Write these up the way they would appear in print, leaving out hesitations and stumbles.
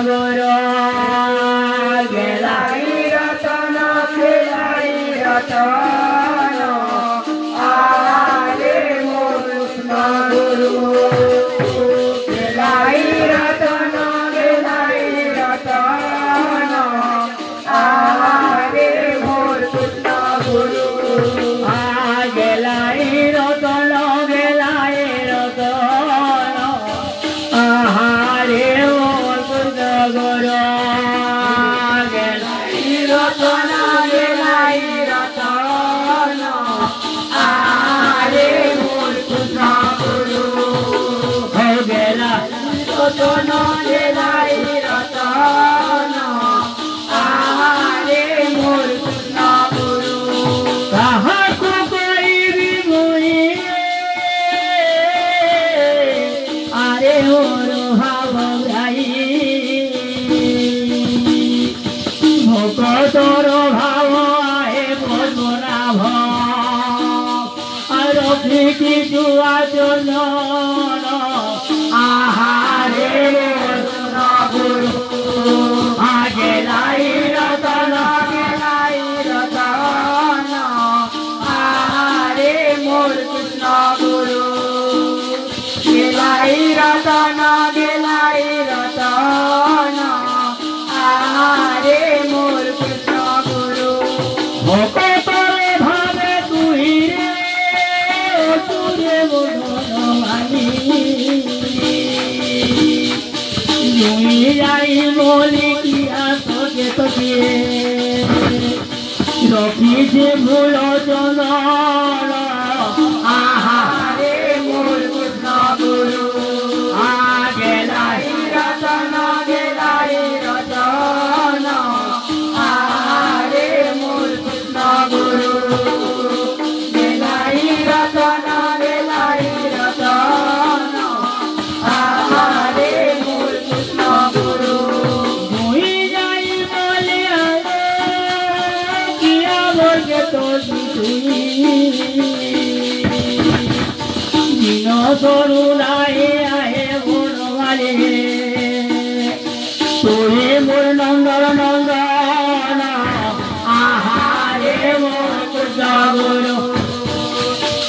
গুরু গেলাই রতন গেলাই রতন আরে মোর কৃষ্ণ গুরু গেলাই রতন গেলাই রতন আরে মোর কৃষ্ণ গুরু গেলাই রতন গেলাই রতন আহারে মোর কৃষ্ণ গুরু গেলাই রতন গেলাই রতন আরে মোর কৃষ্ণ গুরু গেলাই রতন গেলাই রতন আরে মোর কৃষ্ণ গুরু কাহাকু কইবি মুই আরে ওর ভাব গাই ভকতর ভাব আহে পদ্মনাভ আর প্রীতি জুয়া চল আহারে গুরু গেলাই রতন গেলাই রতন আহারে মোর কৃষ্ণ গুরু গেলাই রতন গেলাই রতন আহারে মোর কৃষ্ণ গুরু ভকতরে ভাবে তুই রে তুরে বলি তুই যাই বলি কি আসকে তোকে রখিছে ভুল চল আহারে মোর কৃষ্ণ গুরু গেলাই রতন গেলাই রতন আহারে মোর কৃষ্ণ গুরু গেলাই রতন গেলাই রতন আহারে মোর কৃষ্ণ গুরু তুই যাই বলে কিয়া বলকে তোর তুই দিন তরুণায় আহে বনমালে তোরে মোর নন্দন নন্দন আহারে মোর কৃষ্ণ গুরু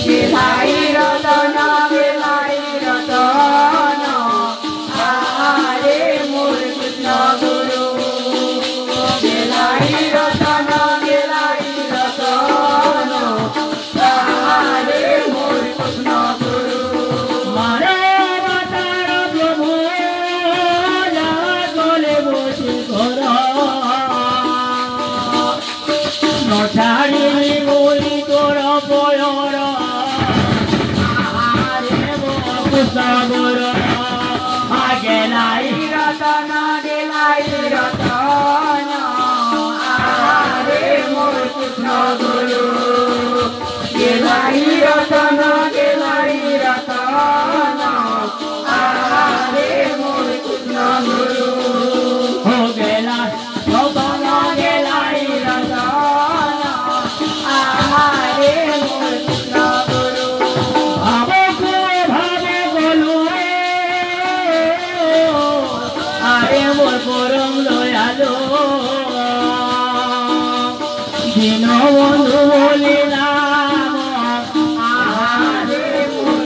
গেলাই রতন গেলাই রতন আহারে মোর কৃষ্ণ গুরু গেলাই রতন গেলাই রতন আহারে মোর কৃষ্ণ গুরু মারে বাতার প্রভু যাওয়া চলে বসে ঘর নছাড়িলি বলি তোর পয়র আহারে মোর কৃষ্ণ গুরু গেলাই রতন গেলাই রতন আহারে মোর কৃষ্ণ গুরু গেলাই রতন গেলাই রতন আহারে মোর কৃষ্ণ গুরু গেলাই রতন গেলাই রতন আহারে মোর কৃষ্ণ গুরু ভাবে গলু আরে মোর পরম দয়ালু দিন বন্ধু বলিলা